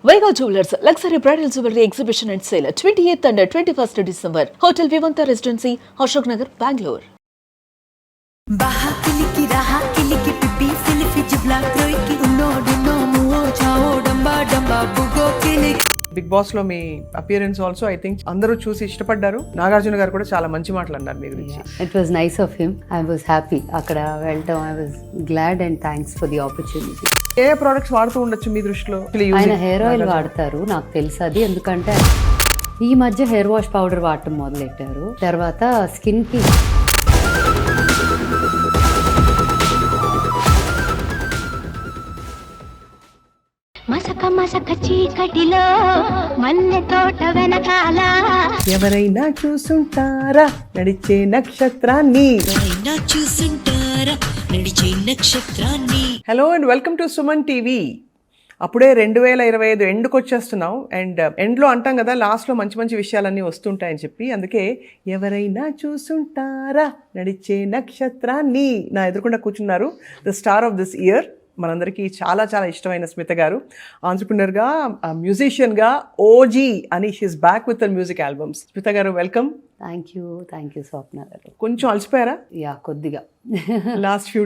Vega Jewelers Luxury Bridal Jewelry Exhibition and Sale 28th and 21st December. Hotel Vivanta Residency, Ashok Nagar, Bangalore. बाहा किलिकी रहा किलिकी पिपी सिलिफी जिबला क्रोई की उन्नो डुन्नो मुओ चाओ डंबा डंबा बुगो किलिकी big Boss లో మీ appearance also I think అందరూ చూసి ఇష్టపడ్డారు. నాగార్జున గారు కూడా చాలా మంచి మాటలు అన్నారు మీ గురించి. It was nice of him. I was happy. అక్కడ వెళ్ళటం I was glad and thanks for the opportunity. A products వాడుతూ ఉండొచ్చు మీ దృష్టిలో? ఆయన హెయిర్ ఆయిల్ వాడతారు, నాకు తెలుసు అది. ఎందుకంటే ఈ మధ్య హెయిర్ వాష్ పౌడర్ వాడటం మొదలెట్టారు. తర్వాత స్కిన్ కి మసక మసక చీకటిలో మల్లె తోట వెనకాల ఎవరైనా చూసుంటారా నడిచే నక్షత్రాన్ని. ఎవరైనా చూసుంటారా నడిచే నక్షత్రాన్ని. Hello and welcome to Suman TV. అప్పుడే 2025 ఎండ్కి వచ్చేస్తున్నాం. అండ్ ఎండ్లో అంటాం కదా, లాస్ట్లో మంచి మంచి విషయాలన్నీ వస్తుంటాయని చెప్పి. అందుకే ఎవరైనా చూసుంటారా నడిచే నక్షత్రాన్ని. నా ఎదురుకుండా కూర్చున్నారు the star of this year, మనందరికీ చాలా చాలా ఇష్టమైన స్మిత గారు. ఆంట్రప్రెన్యూర్గా, మ్యూజిషియన్గా ఓజీ అని she's back with their music albums. Smita garu welcome. Thank you Swapna garu. కొంచెం అలసిపోయారా? యా, కొద్దిగా లాస్ట్ 2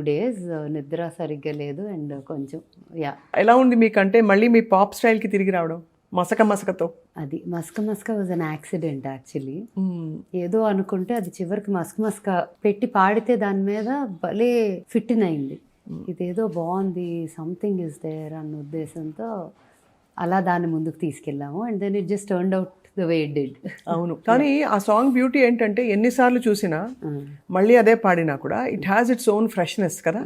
days నిద్ర సరిగ్గా లేదు. అండ్ కొంచెం యా. ఎలా ఉంది మీకంటే మళ్ళీ మీ పాప్ స్టైల్కి తిరిగి రావడం మసక మసకతో? అది మస్క వాజ్ అన్ యాక్సిడెంట్ యాక్చువల్లీ. ఏదో అనుకుంటే అది చివరికి మస్క పెట్టి పాడితే దాని మీద భలే ఫిట్ అయింది. ఇదేదో బాగుంది, సంథింగ్ ఇస్ దేర్ అన్న ఉద్దేశంతో అలా దాన్ని ముందుకు తీసుకెళ్ళాము. And then it just turned out the way it did. అవును, కానీ ఆ సాంగ్ బ్యూటీ ఏంటంటే ఎన్నిసార్లు చూసినా మళ్ళీ అదే పాడినా కూడా it has its own freshness కదా.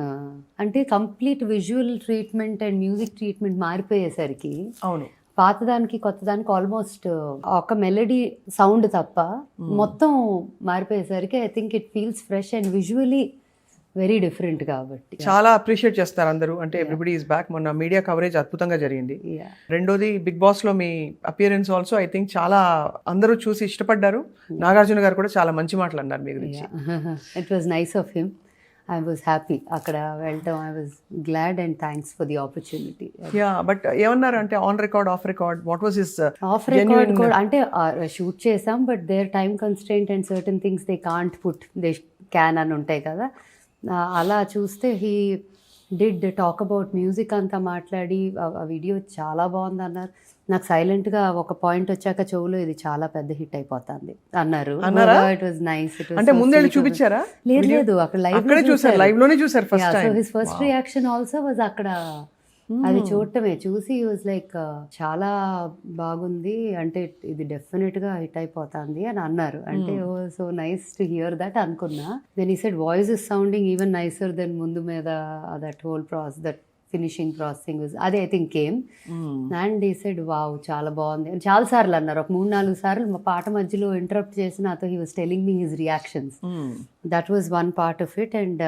అంటే complete visual treatment and music treatment మారిపోయేసరికి అవును, పాతదానికి కొత్తదానికి ఆల్మోస్ట్ ఒక మెలడీ సౌండ్ తప్ప మొత్తం మారిపోయేసరికి I think it feels fresh and visually very different. కాబట్టి చాలా అప్రిషియేట్ చేస్తారు అందరూ. అంటే ఎవ్రీబడి ఈస్ బ్యాక్. మొన్న మీడియా కవరేజ్ అద్భుతంగా జరిగింది. రెండోది బిగ్ బాస్ లో మీ అపియరెన్స్ ఆల్సో ఐ థింక్ చాలా అందరూ చూసి ఇష్టపడ్డారు. నాగార్జున గారు కూడా చాలా మంచి మాటలు అన్నారు మీ గురించి. It was nice of him. I was happy. అక్కడ వెళ్ళటం I was glad and thanks for the opportunity. Yeah, but ఏమన్నారు అంటే on record, off record, what was his off record కూడా అంటే షూట్ చేసాం, but there time constraint and certain things they can't put, they can అని ఉంటాయి కదా. అలా చూస్తే he did talk about music అంతా మాట్లాడి ఆ వీడియో చాలా బాగుంది అన్నారు. నాకు సైలెంట్గా ఒక పాయింట్ వచ్చాక చెవులో ఇది చాలా పెద్ద హిట్ అయిపోతుంది అన్నారు. It was nice. అంటే ముందే చూపించారా? లేదు, అక్కడ లైవ్ లోనే చూసారు first time. So his first reaction also was అక్కడ అది చూడటమే. చూసి వాజ్ లైక్ చాలా బాగుంది, అంటే ఇది డెఫినెట్ గా హిట్ అయిపోతుంది అని అన్నారు. అంటే oh so nice to hear that అనుకున్నా. Then he said voice is sounding even nicer then ముందు మీద that whole process, that finishing processing అది I think came. And he said wow చాలా బాగుంది అని చాలా సార్లు అన్నారు. ఒక 3-4 సార్లు మా పాట మధ్యలో ఇంటరప్ట్ చేసి నాతో he was telling me his reactions. That was one part of it. And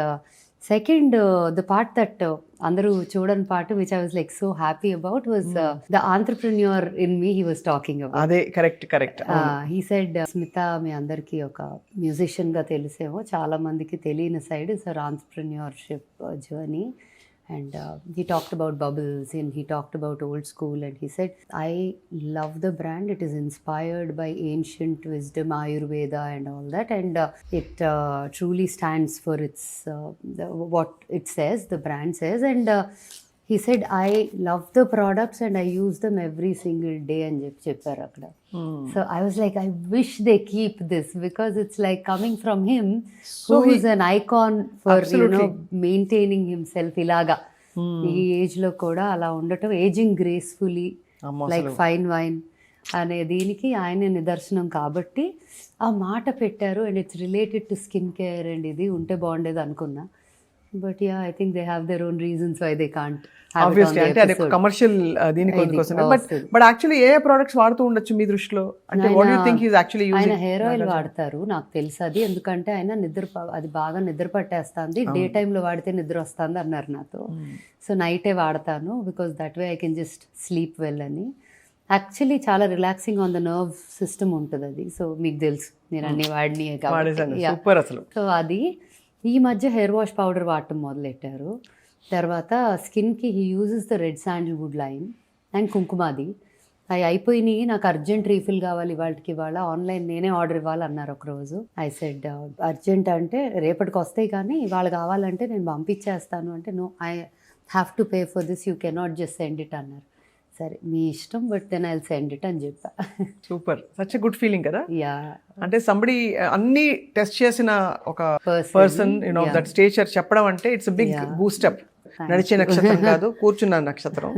second the part that అందరూ చూడని part which I was like so happy about was the entrepreneur in me he was talking about. అదే correct. He said Smitha మీ అందరికీ ఒక musician గా తెలిసేమో, చాలా మందికి తెలియని side is her entrepreneurship journey. And he talked about bubbles and he talked about old school, and he said I love the brand. It is inspired by ancient wisdom, Ayurveda and all that, and it truly stands for its what it says, the brand says. And he said I love the products and I use them every single day and చెప్పారు అక్కడ. So I was like, I wish they keep this, because it's like coming from him, who is an icon for maintaining himself ఇలాగా ఈ age లో కూడా అలా ఉండటం, ageing gracefully like fine wine అనే దీనికి ఆయన నిదర్శనం. కాబట్టి ఆ మాట పెట్టారు. And it's related to skin care and ఇది ఉంటే బాగుండేది అనుకున్నా. But yeah, I think they have their own reasons why they can't. Obviously అంటే అది కమర్షియల్ దీనికోసం. బట్ యాక్చువల్లీ ఏ ప్రొడక్ట్స్ వాడుతూ ఉండొచ్చు మీ దృష్టిలో? అంటే what you think his actually using? ఆయన హెయిర్ ఆయిల్ వాడతారు, నాకు తెలుసు అది. ఎందుకంటే ఆయన అది బాగా నిద్ర పట్టేస్తుంది, డే టైంలో వాడితే నిద్ర వస్తుంది అన్నారు నాతో. సో నైటే వాడతాను, because that way I can just sleep well అని. యాక్చువల్లీ చాలా relaxing on the nerve system ఉంటుంది అది. సో మీకు తెలుసు నేను అన్ని వాడిని కాబట్టి. సో అది ఈ మధ్య హెయిర్ వాష్ పౌడర్ వాడటం మొదలెట్టారు. తర్వాత స్కిన్కి he uses the red Sandalwood line and Kumkumadi. అవి అయిపోయినాయి, నాకు అర్జెంట్ రీఫిల్ కావాలి వాళ్ళకి, ఇవాళ ఆన్లైన్ నేనే ఆర్డర్ ఇవ్వాలన్నారు ఒకరోజు. ఐ సెడ్ అర్జెంట్ అంటే రేపటికి వస్తాయి కానీ ఇవాళ కావాలంటే నేను పంపించేస్తాను అంటే, no I have to pay for this, you cannot just send it అన్నారు. సరే మీ ఇష్టం, but then I send it అని చెప్పా. Super, such a good feeling కదా. యా, అంటే సంబడి అన్ని టెస్ట్ చేసిన ఒక పర్సన్ దట్ స్టేచర్ చెప్పడం అంటే ఇట్స్ బిగ్ బూస్టప్. నడిచే నక్షత్రం కాదు, కూర్చున్న నక్షత్రం.